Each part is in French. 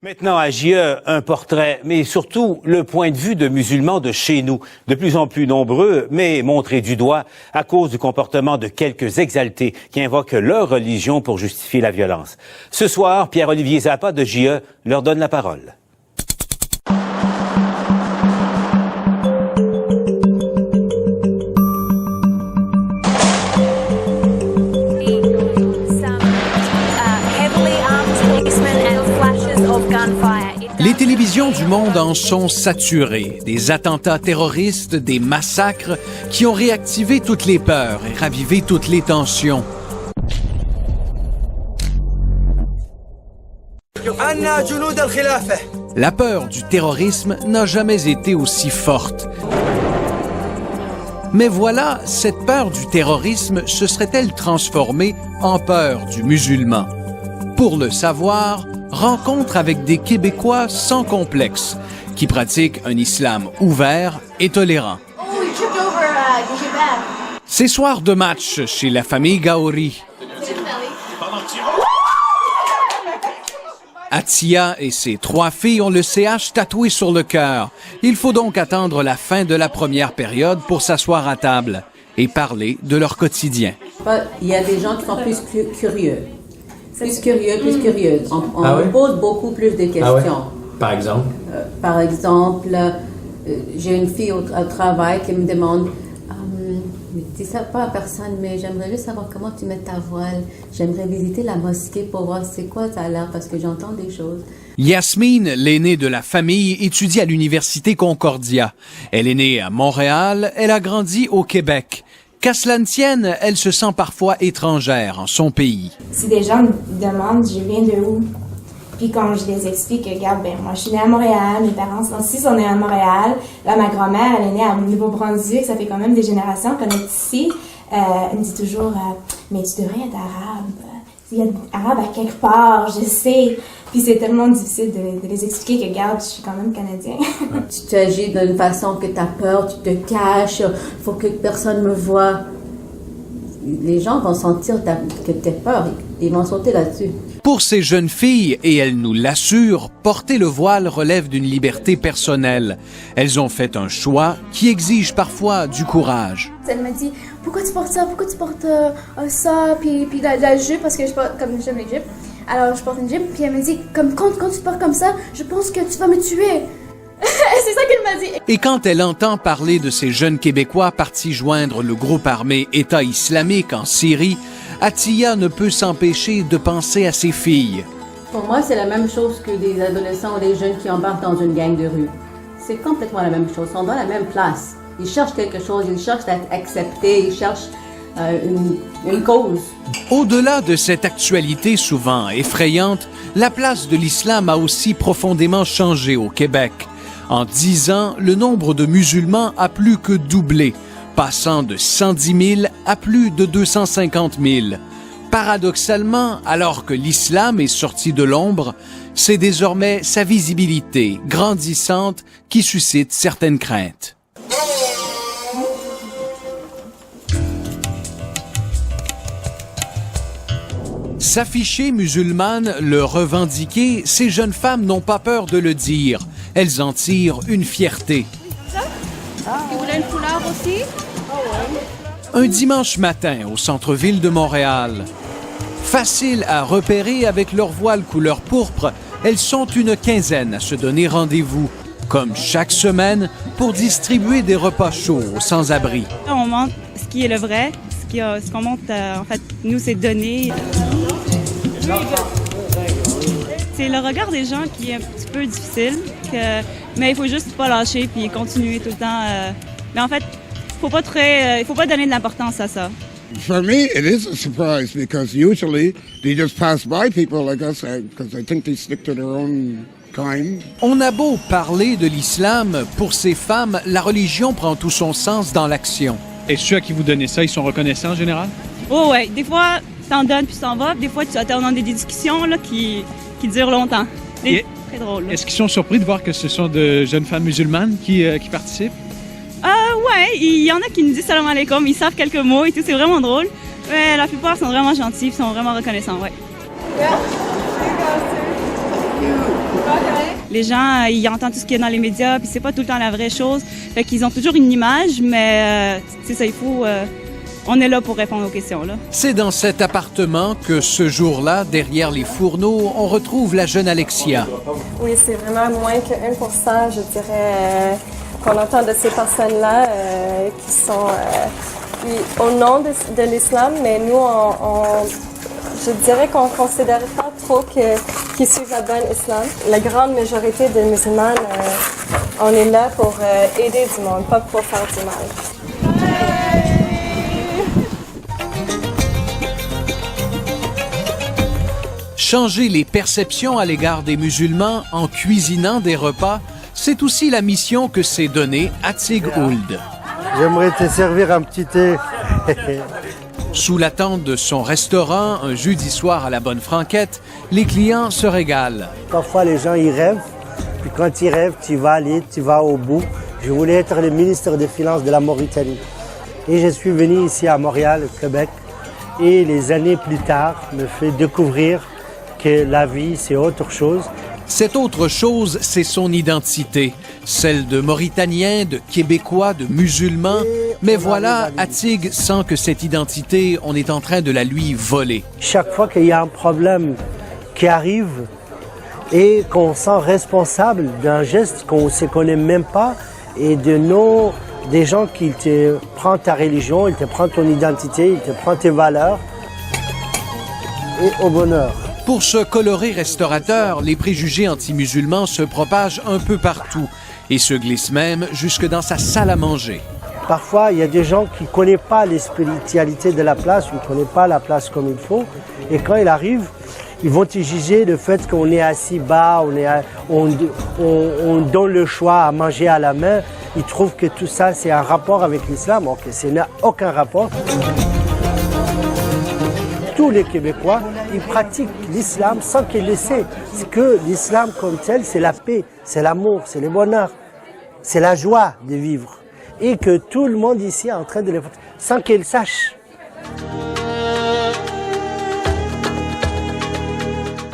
Maintenant, à JE, un portrait, mais surtout le point de vue de musulmans de chez nous, de plus en plus nombreux, mais montrés du doigt à cause du comportement de quelques exaltés qui invoquent leur religion pour justifier la violence. Ce soir, Pierre-Olivier Zappa de JE leur donne la parole. Les télévisions du monde en sont saturées. Des attentats terroristes, des massacres qui ont réactivé toutes les peurs et ravivé toutes les tensions. La peur du terrorisme n'a jamais été aussi forte. Mais voilà, cette peur du terrorisme se serait-elle transformée en peur du musulman? Pour le savoir, rencontre avec des Québécois sans complexe, qui pratiquent un islam ouvert et tolérant. Ces soirs de match chez la famille Gaouri. Atia et ses 3 filles ont le CH tatoué sur le cœur. Il faut donc attendre la fin de la première période pour s'asseoir à table et parler de leur quotidien. Il y a des gens qui sont plus curieux. Plus curieux. On pose beaucoup plus de questions. Ah ouais? Par exemple? J'ai une fille au travail qui me demande ne dis ça pas à personne, mais j'aimerais juste savoir comment tu mets ta voile. J'aimerais visiter la mosquée pour voir c'est quoi ça a l'air, parce que j'entends des choses. Yasmine, l'aînée de la famille, étudie à l'Université Concordia. Elle est née à Montréal, elle a grandi au Québec. Qu'à cela ne tienne, elle se sent parfois étrangère en son pays. Si des gens me demandent je viens de où, puis quand je les explique, regarde, moi je suis née à Montréal, mes parents sont nés à Montréal, là ma grand-mère elle est née à Nouveau-Brunswick, ça fait quand même des générations qu'on est ici. Elle me dit toujours mais tu devrais être arabe, il y a arabe à quelque part, je sais. Puis c'est tellement difficile de les expliquer que, regarde, je suis quand même canadien. Tu t'agis d'une façon que tu as peur, tu te caches, il faut que personne me voie. Les gens vont sentir que tu as peur, ils vont sauter là-dessus. Pour ces jeunes filles, et elles nous l'assurent, porter le voile relève d'une liberté personnelle. Elles ont fait un choix qui exige parfois du courage. Elle m'a dit « Pourquoi tu portes ça? Pourquoi tu portes ça? » Puis la jupe, parce que je porte comme j'aime les jupes. Alors je porte une jupe, puis elle m'a dit « Quand tu portes comme ça, je pense que tu vas me tuer. » C'est ça qu'elle m'a dit. Et quand elle entend parler de ces jeunes Québécois partis joindre le groupe armé État islamique en Syrie, Atia ne peut s'empêcher de penser à ses filles. Pour moi, c'est la même chose que des adolescents ou des jeunes qui embarquent dans une gang de rue. C'est complètement la même chose. Ils sont dans la même place. Ils cherchent quelque chose, ils cherchent d'être acceptés, ils cherchent une cause. Au-delà de cette actualité souvent effrayante, la place de l'islam a aussi profondément changé au Québec. En 10 ans, le nombre de musulmans a plus que doublé, passant de 110 000 à plus de 250 000. Paradoxalement, alors que l'islam est sorti de l'ombre, c'est désormais sa visibilité grandissante qui suscite certaines craintes. S'afficher musulmane, le revendiquer, ces jeunes femmes n'ont pas peur de le dire. Elles en tirent une fierté. Vous voulez une foulard aussi? Un dimanche matin au centre-ville de Montréal. Facile à repérer avec leur voile couleur pourpre, elles sont une quinzaine à se donner rendez-vous, comme chaque semaine, pour distribuer des repas chauds aux sans-abri. On montre ce qui est le vrai, ce qu'on montre, en fait, nous, c'est donner. C'est le regard des gens qui est un petit peu difficile, mais il faut juste pas lâcher puis continuer tout le temps. Mais en fait, il faut pas donner de l'importance à ça. For me, it is a surprise because usually they just pass by people like us because I think they stick to their own kind. On a beau parler de l'islam, pour ces femmes, la religion prend tout son sens dans l'action. Et ceux à qui vous donnez ça, ils sont reconnaissants en général? Oh ouais, des fois, t'en donnes puis t'en vas. Des fois, tu attends des discussions là, qui durent longtemps. C'est très drôle. Là. Est-ce qu'ils sont surpris de voir que ce sont de jeunes femmes musulmanes qui participent? Ouais, il y en a qui nous disent salam alaikum, ils savent quelques mots et tout, c'est vraiment drôle. Mais la plupart sont vraiment gentils, sont vraiment reconnaissants, ouais. les gens, ils entendent tout ce qu'il y a dans les médias, puis c'est pas tout le temps la vraie chose. Fait qu'ils ont toujours une image, mais c'est ça, il faut... on est là pour répondre aux questions, là. C'est dans cet appartement que ce jour-là, derrière les fourneaux, on retrouve la jeune Alexia. Oui, c'est vraiment moins que 1%, je dirais, qu'on entend de ces personnes-là qui sont au nom de l'islam, mais nous, je dirais qu'on ne considère pas trop qu'ils suivent la bonne islam. La grande majorité des musulmans, on est là pour aider du monde, pas pour faire du mal. Changer les perceptions à l'égard des musulmans en cuisinant des repas, c'est aussi la mission que s'est donnée Atig Ould. J'aimerais te servir un petit thé. Sous la tente de son restaurant, un jeudi soir à la Bonne Franquette, les clients se régalent. Parfois, les gens, ils rêvent. Puis quand ils rêvent, tu vas aller, tu vas au bout. Je voulais être le ministre des Finances de la Mauritanie. Et je suis venu ici à Montréal, au Québec. Et les années plus tard, me fait découvrir que la vie, c'est autre chose. Cette autre chose, c'est son identité, celle de Mauritanien, de Québécois, de musulman. Mais voilà, Atig sent que cette identité, on est en train de la lui voler. Chaque fois qu'il y a un problème qui arrive et qu'on se sent responsable d'un geste qu'on ne se connaît même pas et des gens qui te prennent ta religion, ils te prennent ton identité, ils te prennent tes valeurs et au bonheur. Pour ce coloré restaurateur, les préjugés anti-musulmans se propagent un peu partout et se glissent même jusque dans sa salle à manger. Parfois, il y a des gens qui ne connaissent pas les spiritualités de la place, ils ne connaissent pas la place comme il faut. Et quand ils arrivent, ils vont te juger le fait qu'on est assis bas, on donne le choix à manger à la main. Ils trouvent que tout ça, c'est un rapport avec l'islam. Ok, ça n'a aucun rapport. Tous les Québécois, ils pratiquent l'islam sans qu'ils le sachent. C'est que l'islam comme tel, c'est la paix, c'est l'amour, c'est le bonheur, c'est la joie de vivre. Et que tout le monde ici est en train de le faire, sans qu'ils le sachent.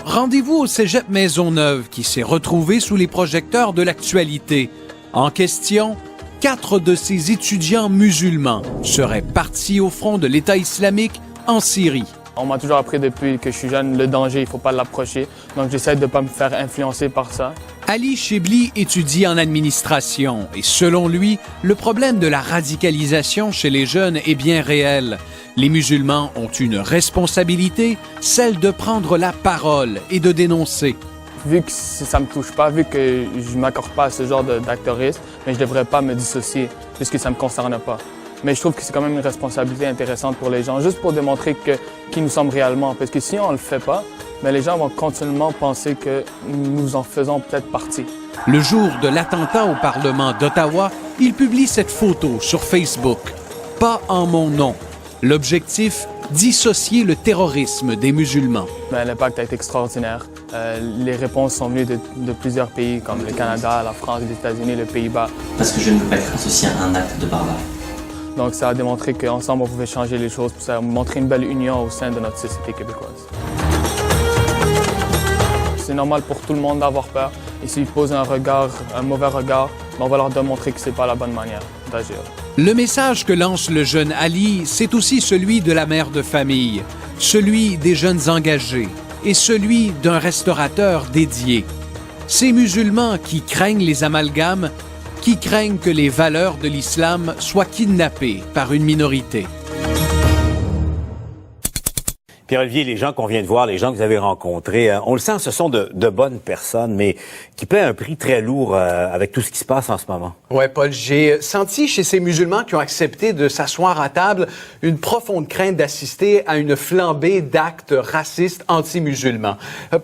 Rendez-vous au Cégep Maisonneuve qui s'est retrouvé sous les projecteurs de l'actualité. En question, 4 de ses étudiants musulmans seraient partis au front de l'État islamique en Syrie. On m'a toujours appris depuis que je suis jeune, le danger, il ne faut pas l'approcher. Donc j'essaie de ne pas me faire influencer par ça. Ali Chibli étudie en administration et selon lui, le problème de la radicalisation chez les jeunes est bien réel. Les musulmans ont une responsabilité, celle de prendre la parole et de dénoncer. Vu que ça ne me touche pas, vu que je ne m'accorde pas à ce genre d'acteurisme, mais je ne devrais pas me dissocier puisque ça ne me concerne pas. Mais je trouve que c'est quand même une responsabilité intéressante pour les gens, juste pour démontrer qui nous sommes réellement. Parce que si on ne le fait pas, mais les gens vont continuellement penser que nous en faisons peut-être partie. Le jour de l'attentat au Parlement d'Ottawa, il publie cette photo sur Facebook. Pas en mon nom. L'objectif, dissocier le terrorisme des musulmans. L'impact a été extraordinaire. Les réponses sont venues de plusieurs pays, comme le Canada, la France, les États-Unis, les Pays-Bas. Parce que je ne veux pas être associé à un acte de barbarie. Donc ça a démontré qu'ensemble, on pouvait changer les choses, puis ça a montré une belle union au sein de notre société québécoise. C'est normal pour tout le monde d'avoir peur. Et s'ils posent un mauvais regard, on va leur démontrer que ce n'est pas la bonne manière d'agir. Le message que lance le jeune Ali, c'est aussi celui de la mère de famille, celui des jeunes engagés et celui d'un restaurateur dédié. Ces musulmans qui craignent les amalgames, qui craignent que les valeurs de l'islam soient kidnappées par une minorité. Pierre-Olivier, les gens qu'on vient de voir, les gens que vous avez rencontrés, on le sent, ce sont de bonnes personnes, mais qui paient un prix très lourd avec tout ce qui se passe en ce moment. Ouais, Paul, j'ai senti chez ces musulmans qui ont accepté de s'asseoir à table une profonde crainte d'assister à une flambée d'actes racistes anti-musulmans.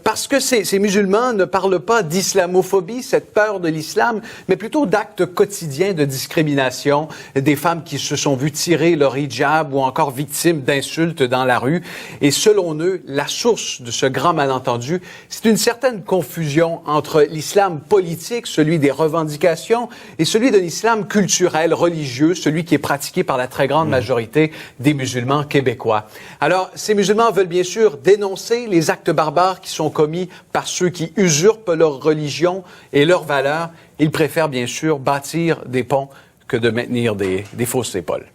Parce que ces musulmans ne parlent pas d'islamophobie, cette peur de l'islam, mais plutôt d'actes quotidiens de discrimination, des femmes qui se sont vues tirer leur hijab ou encore victimes d'insultes dans la rue. Et Et selon eux, la source de ce grand malentendu, c'est une certaine confusion entre l'islam politique, celui des revendications, et celui de l'islam culturel, religieux, celui qui est pratiqué par la très grande majorité des musulmans québécois. Alors, ces musulmans veulent bien sûr dénoncer les actes barbares qui sont commis par ceux qui usurpent leur religion et leurs valeurs. Ils préfèrent bien sûr bâtir des ponts que de maintenir des fausses épaules.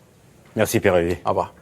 Merci, Pierre Olivier. Au revoir.